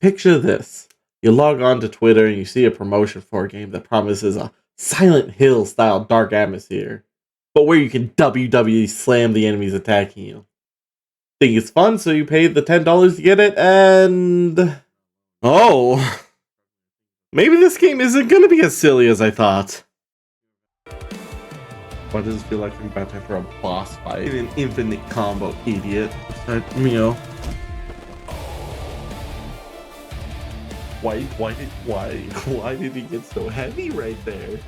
Picture this. You log on to Twitter and you see a promotion for a game that promises a Silent Hill style dark atmosphere, but where you can WWE slam the enemies attacking you. Think it's fun, so you pay the $10 to get it, and oh, maybe this game isn't gonna be as silly as I thought. Why does it feel like I'm about to enter a boss fight in an infinite combo, idiot? Why did he get so heavy right there?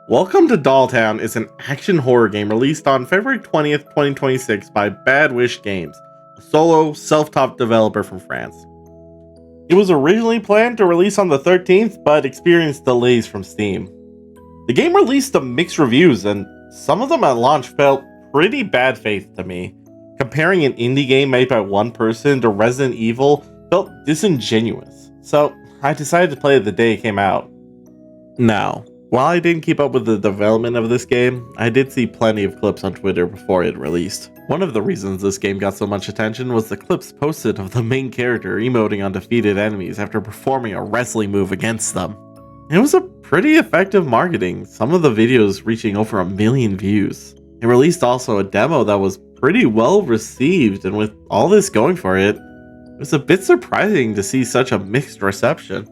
Welcome to Dolltown is an action horror game released on February 20th, 2026 by Bad Wish Games, a solo, self-taught developer from France. It was originally planned to release on the 13th, but experienced delays from Steam. The game released some mixed reviews, and some of them at launch felt pretty bad faith to me. Comparing an indie game made by one person to Resident Evil felt disingenuous, so I decided to play it the day it came out. Now, while I didn't keep up with the development of this game, I did see plenty of clips on Twitter before it released. One of the reasons this game got so much attention was the clips posted of the main character emoting on defeated enemies after performing a wrestling move against them. It was a pretty effective marketing, some of the videos reaching over 1 million views. It released also a demo that was pretty well received, and with all this going for it, it was a bit surprising to see such a mixed reception.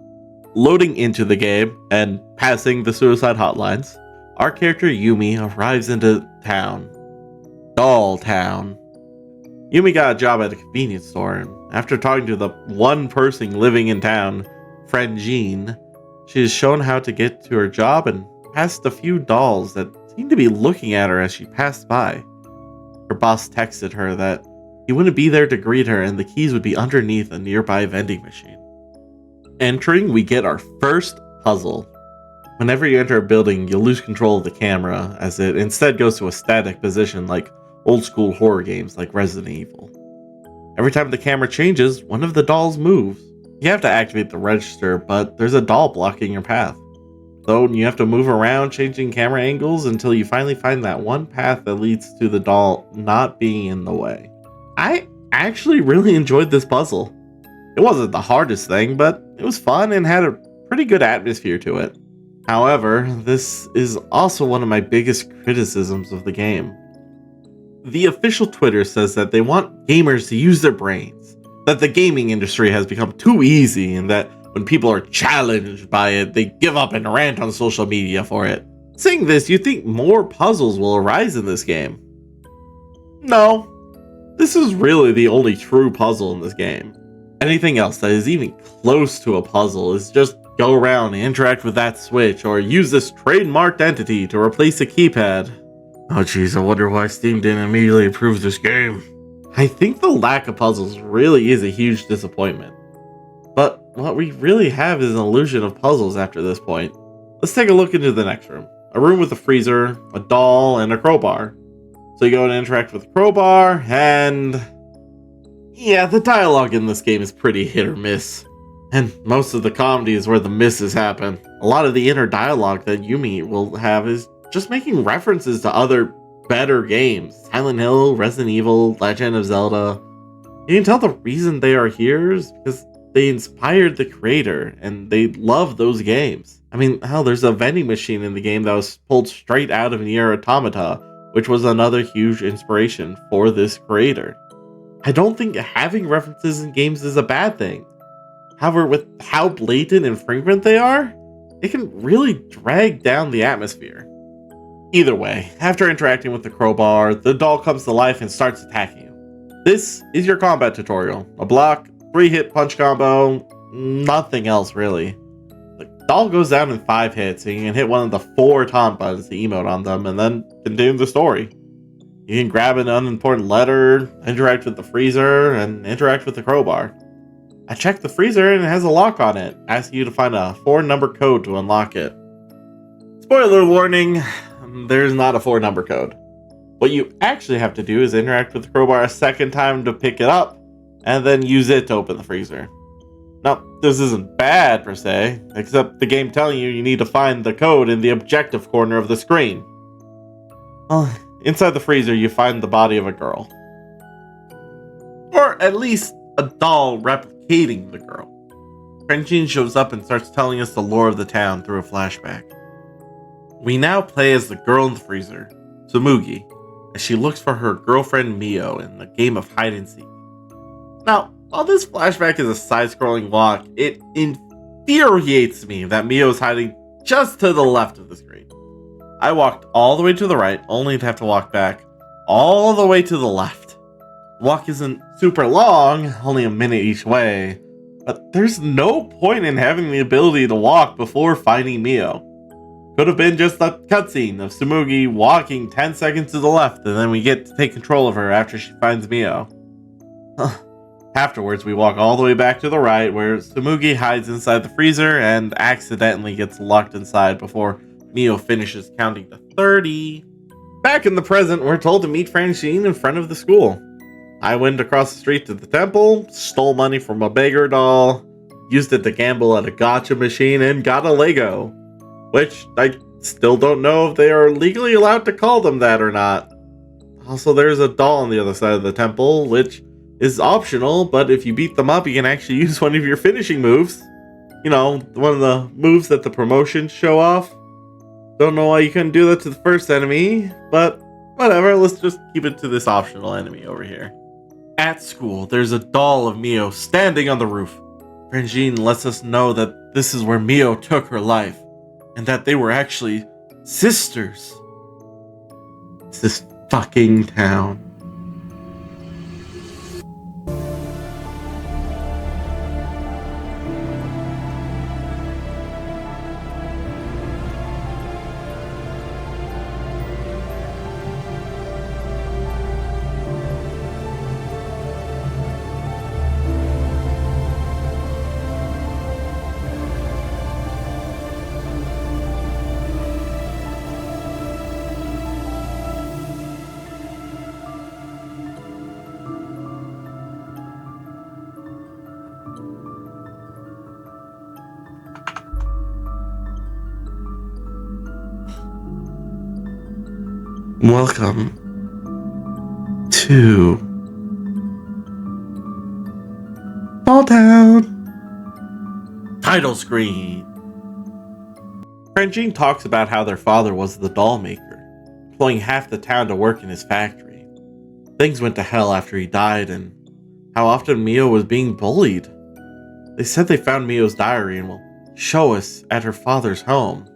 Loading into the game and passing the suicide hotlines, our character Yumi arrives into town. Dolltown. Yumi got a job at a convenience store, and after talking to the one person living in town, friend Jean, she is shown how to get to her job and past a few dolls that seemed to be looking at her as she passed by. Her boss texted her that he wouldn't be there to greet her and the keys would be underneath a nearby vending machine. Entering, we get our first puzzle. Whenever you enter a building, you'll lose control of the camera, as it instead goes to a static position like old school horror games like Resident Evil. Every time the camera changes, one of the dolls moves. You have to activate the register, but there's a doll blocking your path. So you have to move around changing camera angles until you finally find that one path that leads to the doll not being in the way. I actually really enjoyed this puzzle. It wasn't the hardest thing, but it was fun and had a pretty good atmosphere to it. However, this is also one of my biggest criticisms of the game. The official Twitter says that they want gamers to use their brains, that the gaming industry has become too easy, and that when people are challenged by it, they give up and rant on social media for it. Saying this, you think more puzzles will arise in this game. No, this is really the only true puzzle in this game. Anything else that is even close to a puzzle is just go around and interact with that switch, or use this trademarked entity to replace a keypad. Oh geez, I wonder why Steam didn't immediately approve this game. I think the lack of puzzles really is a huge disappointment. But what we really have is an illusion of puzzles after this point. Let's take a look into the next room. A room with a freezer, a doll, and a crowbar. So you go and interact with the crowbar, and yeah, the dialogue in this game is pretty hit or miss. And most of the comedy is where the misses happen. A lot of the inner dialogue that Yumi will have is just making references to other better games. Silent Hill, Resident Evil, Legend of Zelda. You can tell the reason they are here is because they inspired the creator and they love those games. I mean, hell, there's a vending machine in the game that was pulled straight out of Nier Automata, which was another huge inspiration for this creator. I don't think having references in games is a bad thing. However, with how blatant and frequent they are, it can really drag down the atmosphere. Either way, after interacting with the crowbar, the doll comes to life and starts attacking you. This is your combat tutorial. A block, 3-hit punch combo, nothing else really. The doll goes down in 5 hits, and you can hit one of the 4 taunt buttons to emote on them, and then continue the story. You can grab an unimportant letter, interact with the freezer, and interact with the crowbar. I checked the freezer and it has a lock on it, asking you to find a 4-number code to unlock it. Spoiler warning, there's not a 4-number code. What you actually have to do is interact with the crowbar a second time to pick it up, and then use it to open the freezer. Now, this isn't bad per se, except the game telling you need to find the code in the objective corner of the screen. Well, inside the freezer you find the body of a girl. Or at least a doll replicating the girl. Francine shows up and starts telling us the lore of the town through a flashback. We now play as the girl in the freezer, Tsumugi, as she looks for her girlfriend Mio in the game of hide and seek. Now, while this flashback is a side-scrolling walk, it infuriates me that Mio is hiding just to the left of the screen. I walked all the way to the right, only to have to walk back all the way to the left. The walk isn't super long, only a minute each way, but there's no point in having the ability to walk before finding Mio. Could have been just a cutscene of Tsumugi walking 10 seconds to the left, and then we get to take control of her after she finds Mio. Afterwards, we walk all the way back to the right, where Tsumugi hides inside the freezer and accidentally gets locked inside before Mio finishes counting to 30. Back in the present, we're told to meet Francine in front of the school. I went across the street to the temple, stole money from a beggar doll, used it to gamble at a gacha machine, and got a Lego. Which, I still don't know if they are legally allowed to call them that or not. Also, there's a doll on the other side of the temple, which is optional, but if you beat them up, you can actually use one of your finishing moves. You know, one of the moves that the promotions show off. Don't know why you couldn't do that to the first enemy, but whatever, let's just keep it to this optional enemy over here. At school, there's a doll of Mio standing on the roof. Francine lets us know that this is where Mio took her life, and that they were actually sisters. This fucking town. Welcome to Dolltown. Title screen. Francine talks about how their father was the doll maker, employing half the town to work in his factory. Things went to hell after he died, and how often Mio was being bullied. They said they found Mio's diary and will show us at her father's home.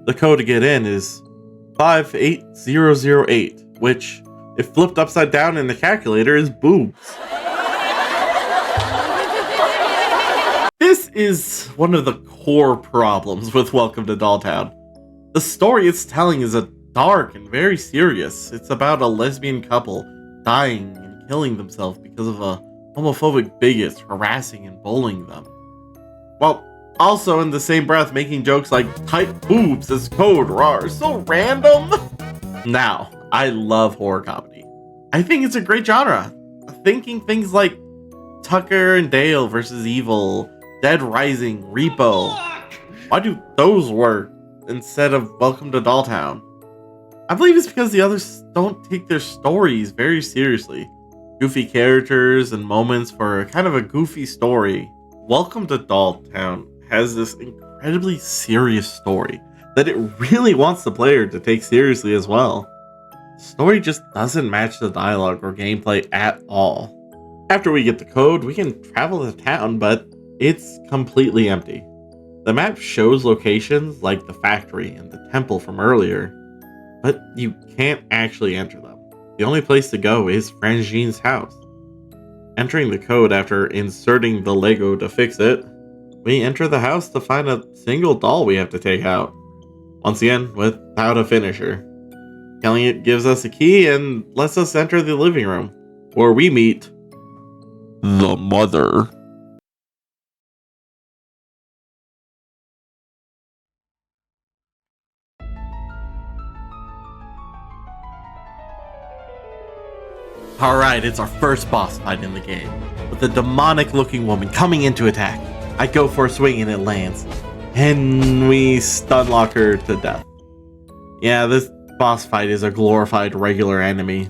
The code to get in is 58008, which, if flipped upside down in the calculator, is boobs. This is one of the core problems with Welcome to Dolltown. The story it's telling is dark and very serious. It's about a lesbian couple dying and killing themselves because of a homophobic bigot harassing and bullying them. Well, also in the same breath making jokes like type boobs as code, rawr, so random. Now, I love horror comedy. I think it's a great genre. Thinking things like Tucker and Dale versus Evil, Dead Rising, Repo. Why do those work instead of Welcome to Dolltown? I believe it's because the others don't take their stories very seriously. Goofy characters and moments for kind of a goofy story. Welcome to Dolltown has this incredibly serious story that it really wants the player to take seriously as well. The story just doesn't match the dialogue or gameplay at all. After we get the code, we can travel to town, but it's completely empty. The map shows locations like the factory and the temple from earlier, but you can't actually enter them. The only place to go is Francine's house. Entering the code after inserting the Lego to fix it, we enter the house to find a single doll we have to take out. Once again, without a finisher. Killing it gives us a key and lets us enter the living room, where we meet the mother. Alright, it's our first boss fight in the game, with a demonic looking woman coming in to attack. I go for a swing and it lands, and we stun lock her to death. Yeah, this boss fight is a glorified regular enemy.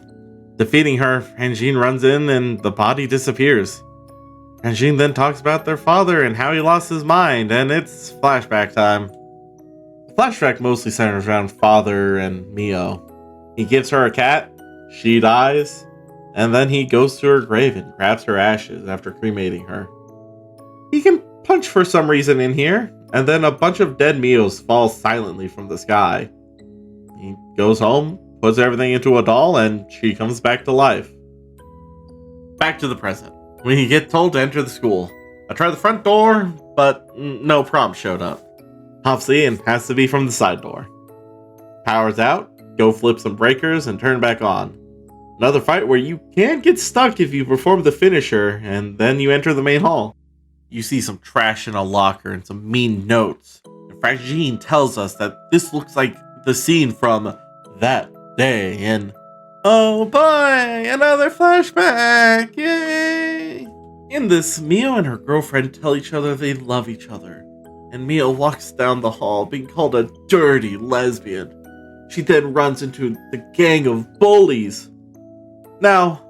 Defeating her, Francine runs in and the body disappears. And Jean then talks about their father and how he lost his mind, and it's flashback time. The flashback mostly centers around father and Mio. He gives her a cat, she dies, and then he goes to her grave and grabs her ashes after cremating her. He can punch for some reason in here, and then a bunch of dead Mios fall silently from the sky. He goes home, puts everything into a doll, and she comes back to life. Back to the present. We get told to enter the school. I try the front door, but no prompt showed up. Obviously, it has to be from the side door. Power's out, go flip some breakers and turn back on. Another fight where you can get stuck if you perform the finisher, and then you enter the main hall. You see some trash in a locker and some mean notes. And Frangine tells us that this looks like the scene from That Day in... Oh boy, another flashback! Yay! In this, Mio and her girlfriend tell each other they love each other, and Mio walks down the hall being called a dirty lesbian. She then runs into the gang of bullies. Now,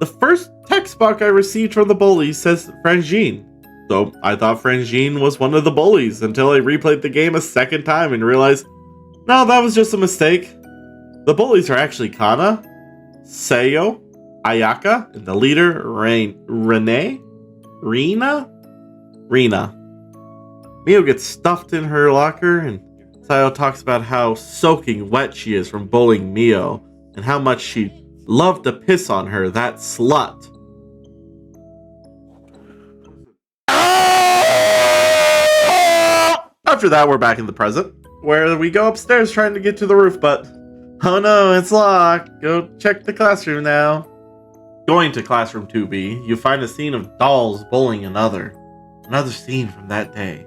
the first textbook I received from the bullies says Frangine, so I thought Frangine was one of the bullies until I replayed the game a second time and realized, no, that was just a mistake. The bullies are actually Kana, Seiyo, Ayaka, and the leader, Rena. Mio gets stuffed in her locker, and Seiyo talks about how soaking wet she is from bullying Mio, and how much she loved to piss on her, that slut. After that, we're back in the present, where we go upstairs trying to get to the roof, but oh no, it's locked. Go check the classroom now. Going to classroom 2B, you find a scene of dolls bullying another scene from that day.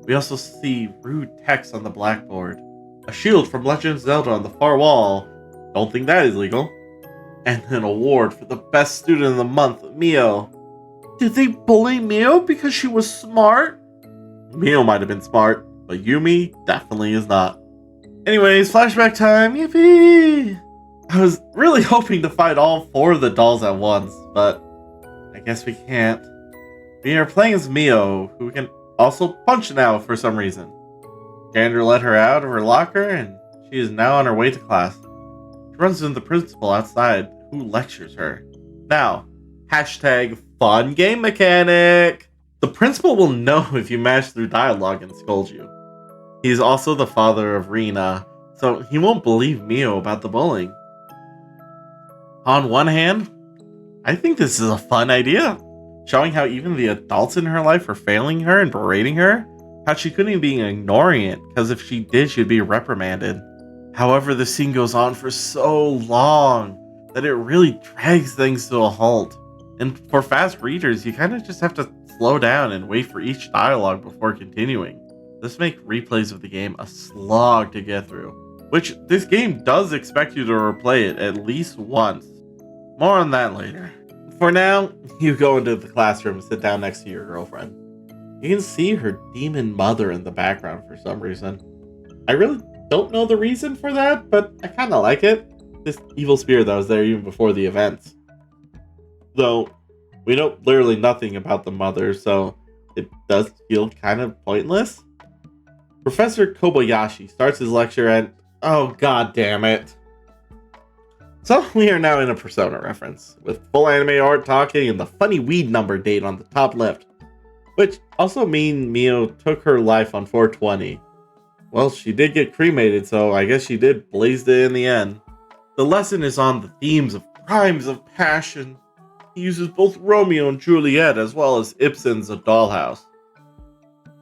We also see rude text on the blackboard, a shield from Legend of Zelda on the far wall, don't think that is legal, and an award for the best student of the month, Mio. Did they bully Mio because she was smart? Mio might have been smart, but Yumi definitely is not. Anyways, flashback time, yippee! I was really hoping to fight all 4 of the dolls at once, but I guess we can't. We are playing as Mio, who can also punch now for some reason. Gander let her out of her locker, and she is now on her way to class. She runs into the principal outside, who lectures her. Now, hashtag fun game mechanic! The principal will know if you mash through dialogue and scold you. He's also the father of Rena, so he won't believe Mio about the bullying. On one hand, I think this is a fun idea, showing how even the adults in her life are failing her and berating her, how she couldn't be ignoring it, because if she did, she'd be reprimanded. However, the scene goes on for so long that it really drags things to a halt. And for fast readers, you kind of just have to slow down and wait for each dialogue before continuing. This makes replays of the game a slog to get through, which this game does expect you to replay it at least once. More on that later. For now, you go into the classroom and sit down next to your girlfriend. You can see her demon mother in the background for some reason. I really don't know the reason for that, but I kind of like it. This evil spirit that was there even before the events. Though, we know literally nothing about the mother, so it does feel kind of pointless. Professor Kobayashi starts his lecture and... oh god damn it. So we are now in a Persona reference, with full anime art talking and the funny weed number date on the top left. Which also mean Mio took her life on 420. Well, she did get cremated, so I guess she did blaze it in the end. The lesson is on the themes of crimes of passion. He uses both Romeo and Juliet as well as Ibsen's A Dollhouse.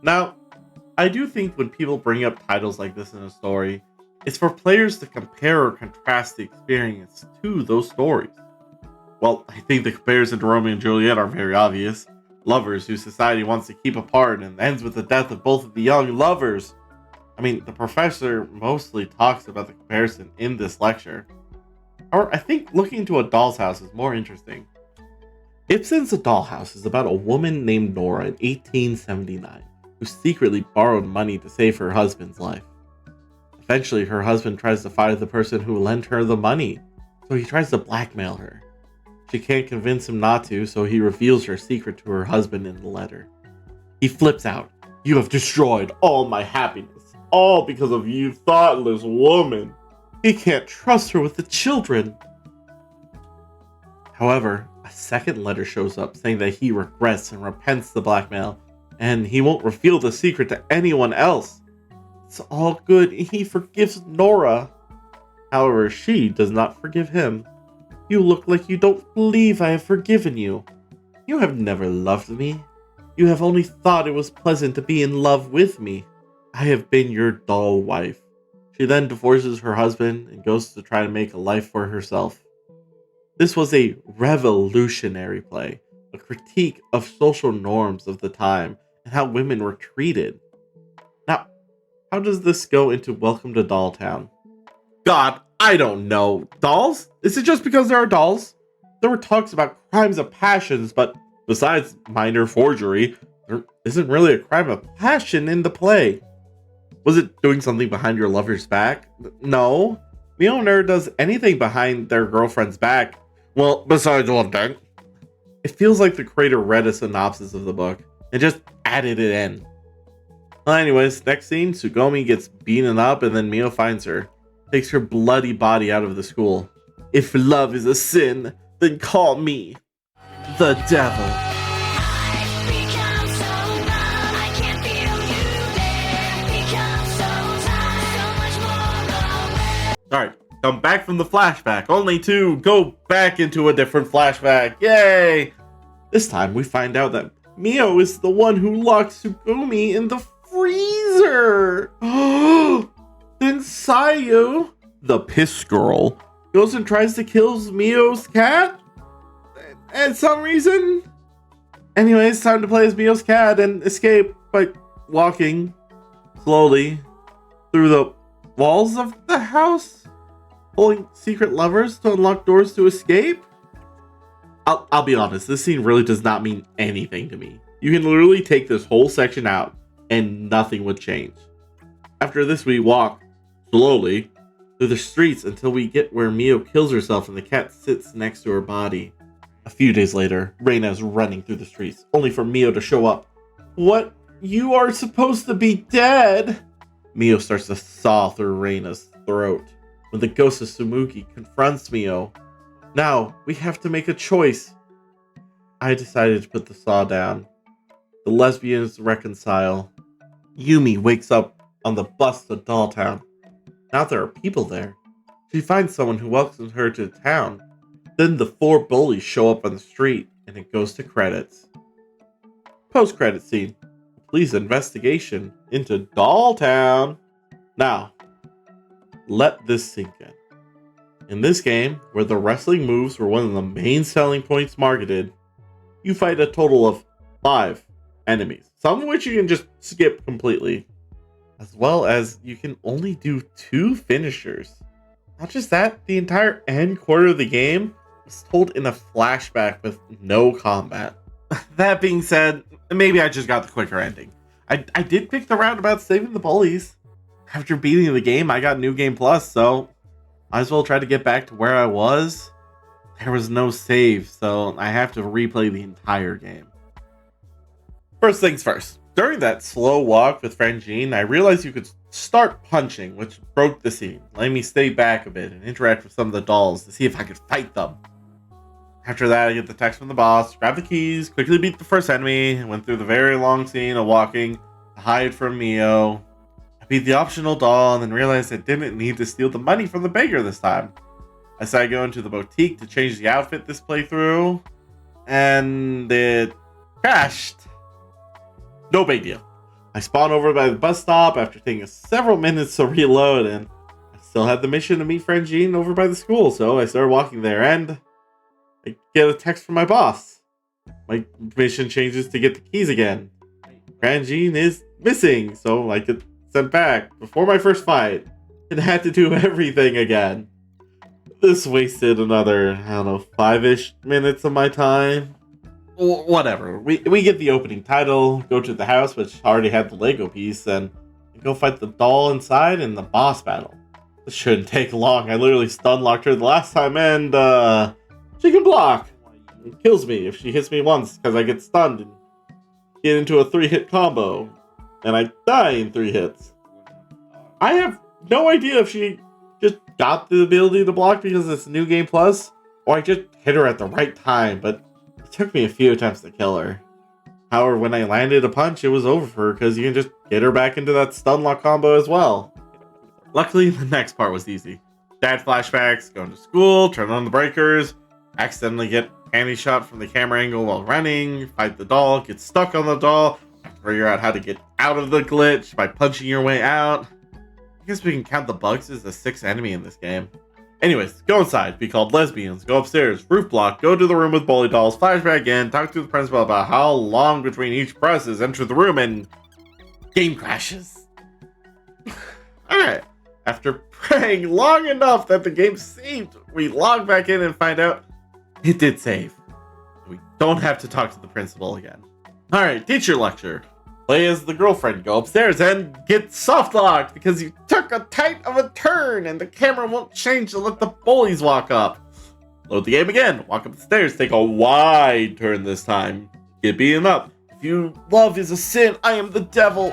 Now, I do think when people bring up titles like this in a story, it's for players to compare or contrast the experience to those stories. Well, I think the comparison to Romeo and Juliet are very obvious. Lovers who society wants to keep apart and ends with the death of both of the young lovers. I mean, the professor mostly talks about the comparison in this lecture. Or I think looking into A Doll's House is more interesting. Ibsen's A Dollhouse is about a woman named Nora in 1879 who secretly borrowed money to save her husband's life. Eventually, her husband tries to fire the person who lent her the money, so he tries to blackmail her. She can't convince him not to, so he reveals her secret to her husband in the letter. He flips out. "You have destroyed all my happiness, all because of you thoughtless woman. He can't trust her with the children." However, a second letter shows up saying that he regrets and repents the blackmail, and he won't reveal the secret to anyone else. It's all good. He forgives Nora. However, she does not forgive him. "You look like you don't believe I have forgiven you. You have never loved me. You have only thought it was pleasant to be in love with me. I have been your doll wife." She then divorces her husband and goes to try to make a life for herself. This was a revolutionary play, a critique of social norms of the time and how women were treated. Now, how does this go into Welcome to Dolltown? God, I don't know. Dolls? Is it just because there are dolls? There were talks about crimes of passions, but besides minor forgery, there isn't really a crime of passion in the play. Was it doing something behind your lover's back? No. Mio never does anything behind their girlfriend's back. Well, besides one thing. It feels like the creator read a synopsis of the book and just added it in. Well, anyways, next scene, Tsugomi gets beaten up and then Mio finds her. Takes her bloody body out of the school. "If love is a sin, then call me the devil." Alright, come back from the flashback, only to go back into a different flashback. Yay! This time we find out that Mio is the one who locked Tsugumi in the freezer. Then Sayu, the piss girl, goes and tries to kill Mio's cat? At some reason? Anyways, time to play as Mio's cat and escape by walking slowly through the walls of the house, pulling secret levers to unlock doors to escape. I'll be honest, this scene really does not mean anything to me. You can literally take this whole section out and nothing would change. After this, we walk slowly through the streets until we get where Mio kills herself and the cat sits next to her body. A few days later, Reina is running through the streets, only for Mio to show up. "What? You are supposed to be dead!" Mio starts to saw through Reina's throat when the ghost of Sumugi confronts Mio. "Now, we have to make a choice." I decided to put the saw down. The lesbians reconcile. Yumi wakes up on the bus to Dolltown. Now there are people there. She finds someone who welcomes her to town. Then the 4 bullies show up on the street, and it goes to credits. Post-credit scene. Police investigation into Dolltown. Now, let this sink in. In this game, where the wrestling moves were one of the main selling points marketed, you fight a total of 5 enemies, some of which you can just skip completely, as well as you can only do 2 finishers. Not just that, the entire end quarter of the game is told in a flashback with no combat. That being said, maybe I just got the quicker ending. I did pick the route about saving the bullies. After beating the game, I got New Game Plus, so might as well try to get back to where I was. There was no save, so I have to replay the entire game. First things first. During that slow walk with friend Jean, I realized you could start punching, which broke the scene, letting me stay back a bit and interact with some of the dolls to see if I could fight them. After that, I get the text from the boss, grab the keys, quickly beat the first enemy, and went through the very long scene of walking to hide from Mio. I beat the optional doll and then realized I didn't need to steal the money from the beggar this time. I decided to go into the boutique to change the outfit this playthrough, and it crashed. No big deal. I spawned over by the bus stop after taking several minutes to reload, and I still had the mission to meet friend Jean over by the school, so I started walking there, and I get a text from my boss. My mission changes to get the keys again. Friend Jean is missing, so I get sent back before my first fight, and had to do everything again. This wasted another, 5-ish minutes of my time. Whatever. We get the opening title, go to the house, which already had the Lego piece, and go fight the doll inside in the boss battle. This shouldn't take long. I literally stun locked her the last time, and she can block. and kills me if she hits me once because I get stunned and get into a 3-hit combo, and I die in 3 hits. I have no idea if she just got the ability to block because it's New Game Plus, or I just hit her at the right time, but it took me a few attempts to kill her. However, when I landed a punch, it was over for her because you can just get her back into that stun lock combo as well. Luckily, the next part was easy. Dad flashbacks, going to school, turn on the breakers, accidentally get panty shot from the camera angle while running, fight the doll, get stuck on the doll, have to figure out how to get out of the glitch by punching your way out. I guess we can count the bugs as the 6th enemy in this game. Anyways, go inside, be called lesbians, go upstairs, roof block, go to the room with bully dolls, flashback again, talk to the principal about how long between each press is, enter the room, and game crashes. Alright, after praying long enough that the game saved, we log back in and find out it did save. We don't have to talk to the principal again. Alright, teacher lecture. Play as the girlfriend, go upstairs and get soft locked because you took a tight of a turn and the camera won't change to let the bullies walk up. Load the game again, walk up the stairs, take a wide turn this time. Get beaten up. If you love is a sin, I am the devil.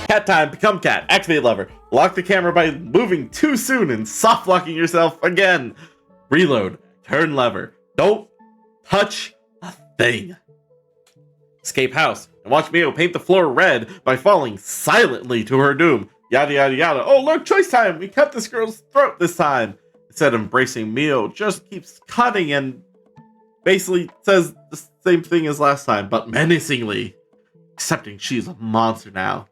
Cat time, become cat, activate lever. Lock the camera by moving too soon and soft locking yourself again. Reload, turn lever. Don't touch a thing. Escape house and watch Mio paint the floor red by falling silently to her doom. Yada yada yada. Oh look, choice time. We cut this girl's throat this time. Instead of embracing Mio, just keeps cutting and basically says the same thing as last time, but menacingly. Accepting she's a monster now.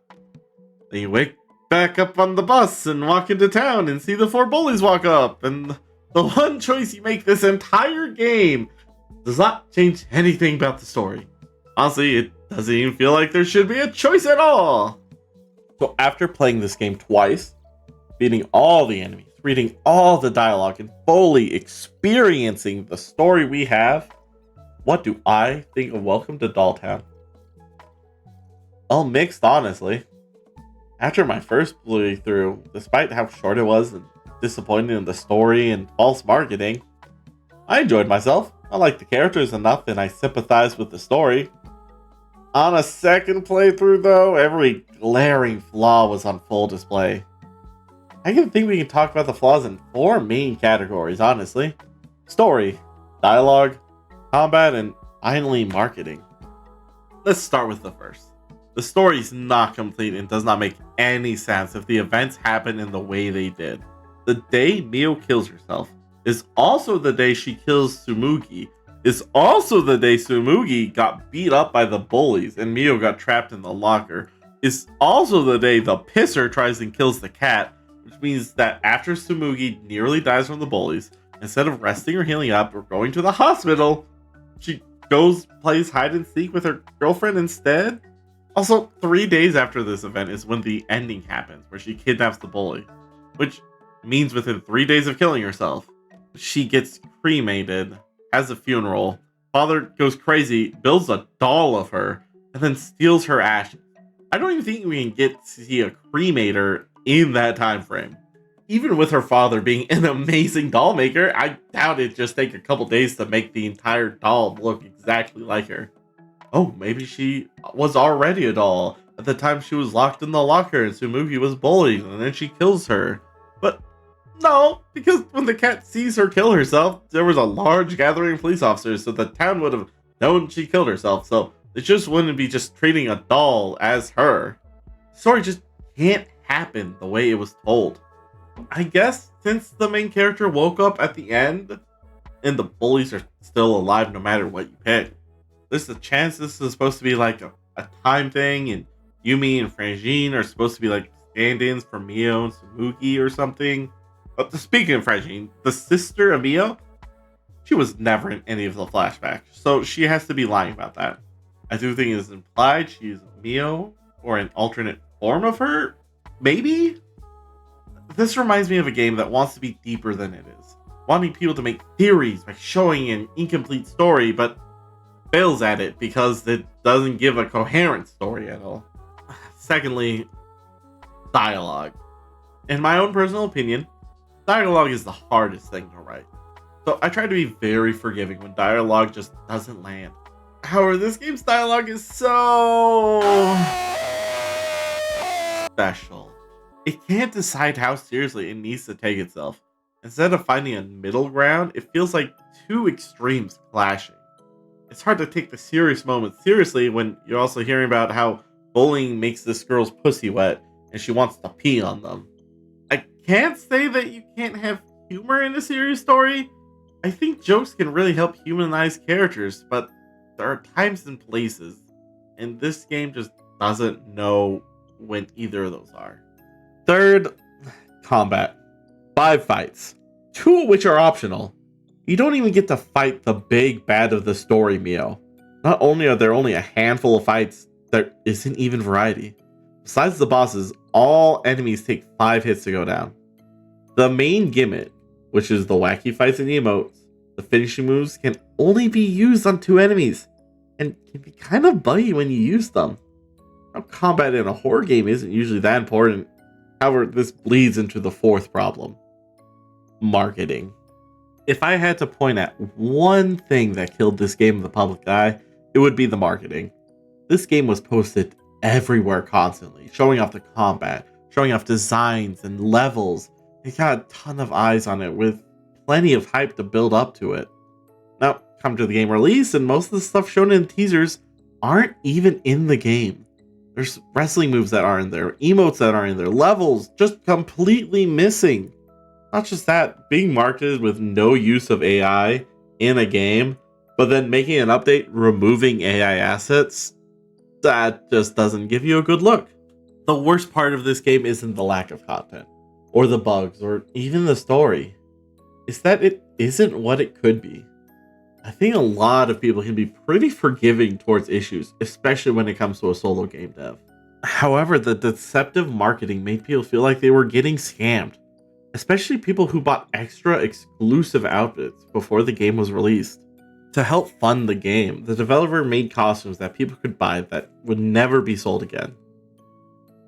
Then you wake back up on the bus and walk into town and see the 4 bullies walk up, and the one choice you make this entire game does not change anything about the story. Honestly, it doesn't even feel like there should be a choice at all. So after playing this game twice, beating all the enemies, reading all the dialogue, and fully experiencing the story we have, what do I think of Welcome to Dolltown? Well, mixed, honestly. After my first playthrough, despite how short it was and disappointing in the story and false marketing, I enjoyed myself. I liked the characters enough and I sympathized with the story. On a second playthrough though, every glaring flaw was on full display. I think we can talk about the flaws in 4 main categories, honestly. Story, dialogue, combat, and finally marketing. Let's start with the first. The story is not complete and does not make any sense if the events happen in the way they did. The day Mio kills herself is also the day she kills Tsumugi, is also the day Tsumugi got beat up by the bullies and Mio got trapped in the locker, is also the day the pisser tries and kills the cat, which means that after Tsumugi nearly dies from the bullies, instead of resting or healing up or going to the hospital, she plays hide and seek with her girlfriend instead. Also, 3 days after this event is when the ending happens, where she kidnaps the bully, which means within 3 days of killing herself, she gets cremated, has a funeral, father goes crazy, builds a doll of her, and then steals her ashes. I don't even think we can get to see a cremator in that time frame. Even with her father being an amazing doll maker, I doubt it'd just take a couple days to make the entire doll look exactly like her. Oh, maybe she was already a doll at the time she was locked in the locker and Tsumugi was bullied and then she kills her. But no, because when the cat sees her kill herself, there was a large gathering of police officers, so the town would have known she killed herself, so it just wouldn't be just treating a doll as her. The story just can't happen the way it was told. I guess since the main character woke up at the end, and the bullies are still alive no matter what you pick, there's a chance this is supposed to be like a time thing, and Yumi and Frangine are supposed to be like stand-ins for Mio and Tsumugi or something. But speaking of Frangine, the sister of Mio, she was never in any of the flashbacks, so she has to be lying about that. I do think it is implied she's Mio, or an alternate form of her, maybe? This reminds me of a game that wants to be deeper than it is, wanting people to make theories by showing an incomplete story, but fails at it because it doesn't give a coherent story at all. Secondly, dialogue. In my own personal opinion, Dialogue is the hardest thing to write, so I try to be very forgiving when dialogue just doesn't land. However, this game's dialogue is so special. It can't decide how seriously it needs to take itself. Instead of finding a middle ground, it feels like two extremes clashing. It's hard to take the serious moments seriously when you're also hearing about how bullying makes this girl's pussy wet and she wants to pee on them. I can't say that you can't have humor in a serious story. I think jokes can really help humanize characters, but there are times and places, and this game just doesn't know when either of those are. Third, combat. 5 fights, 2 of which are optional. You don't even get to fight the big bad of the story, Mio. Not only are there only a handful of fights, there isn't even variety. Besides the bosses, all enemies take 5 hits to go down. The main gimmick, which is the wacky fights and the emotes, the finishing moves can only be used on 2 enemies, and can be kind of buggy when you use them. Now, combat in a horror game isn't usually that important. However, this bleeds into the 4th problem. Marketing. If I had to point at one thing that killed this game in the public eye, it would be the marketing. This game was posted everywhere constantly, showing off the combat, showing off designs and levels. It got a ton of eyes on it with plenty of hype to build up to it. Now, come to the game release, and most of the stuff shown in teasers aren't even in the game. There's wrestling moves that aren't there, emotes that aren't in there, levels just completely missing. Not just that, being marketed with no use of AI in a game, but then making an update removing AI assets, that just doesn't give you a good look. The worst part of this game isn't the lack of content, or the bugs, or even the story. It's that it isn't what it could be. I think a lot of people can be pretty forgiving towards issues, especially when it comes to a solo game dev. However, the deceptive marketing made people feel like they were getting scammed, especially people who bought extra exclusive outfits before the game was released. To help fund the game, the developer made costumes that people could buy that would never be sold again.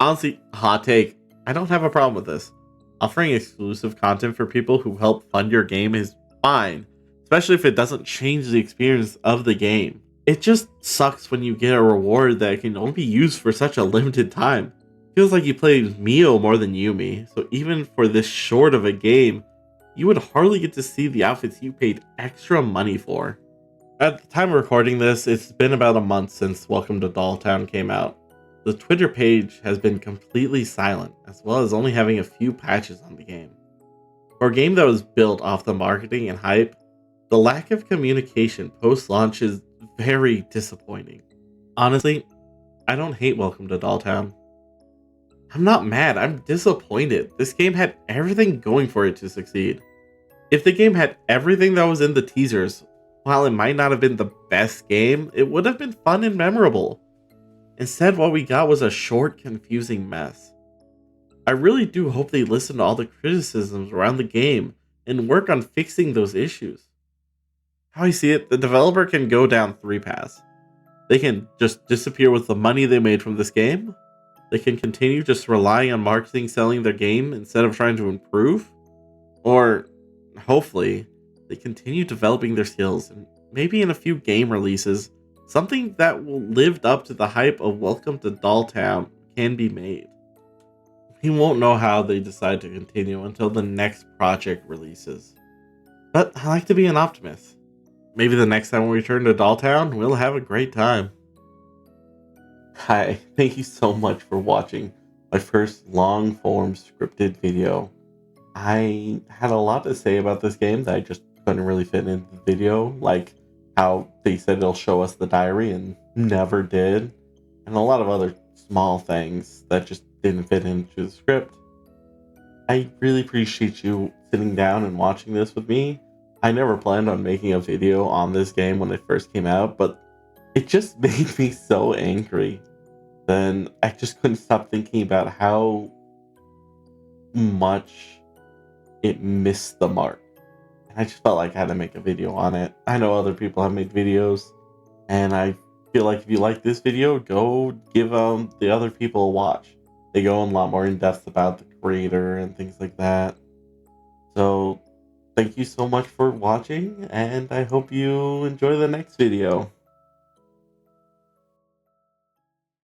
Honestly, hot take, I don't have a problem with this. Offering exclusive content for people who help fund your game is fine, especially if it doesn't change the experience of the game. It just sucks when you get a reward that can only be used for such a limited time. Feels like you played Mio more than Yumi, so even for this short of a game, you would hardly get to see the outfits you paid extra money for. At the time of recording this, it's been about a month since Welcome to Dolltown came out. The Twitter page has been completely silent, as well as only having a few patches on the game. For a game that was built off the marketing and hype, the lack of communication post-launch is very disappointing. Honestly, I don't hate Welcome to Dolltown. I'm not mad, I'm disappointed. This game had everything going for it to succeed. If the game had everything that was in the teasers, while it might not have been the best game, it would have been fun and memorable. Instead, what we got was a short, confusing mess. I really do hope they listen to all the criticisms around the game and work on fixing those issues. How I see it, the developer can go down 3 paths. They can just disappear with the money they made from this game. They can continue just relying on marketing selling their game instead of trying to improve. Or, hopefully, they continue developing their skills and maybe in a few game releases, something that will live up to the hype of Welcome to Dolltown can be made. We won't know how they decide to continue until the next project releases. But I like to be an optimist. Maybe the next time we return to Dolltown, we'll have a great time. Hi, thank you so much for watching my first long-form scripted video. I had a lot to say about this game that I just couldn't really fit into the video, like how they said it'll show us the diary and never did, and a lot of other small things that just didn't fit into the script. I really appreciate you sitting down and watching this with me. I never planned on making a video on this game when it first came out, but it just made me so angry. Then I just couldn't stop thinking about how much it missed the mark. And I just felt like I had to make a video on it. I know other people have made videos, and I feel like if you like this video, go give the other people a watch. They go in a lot more in depth about the creator and things like that. So thank you so much for watching, and I hope you enjoy the next video.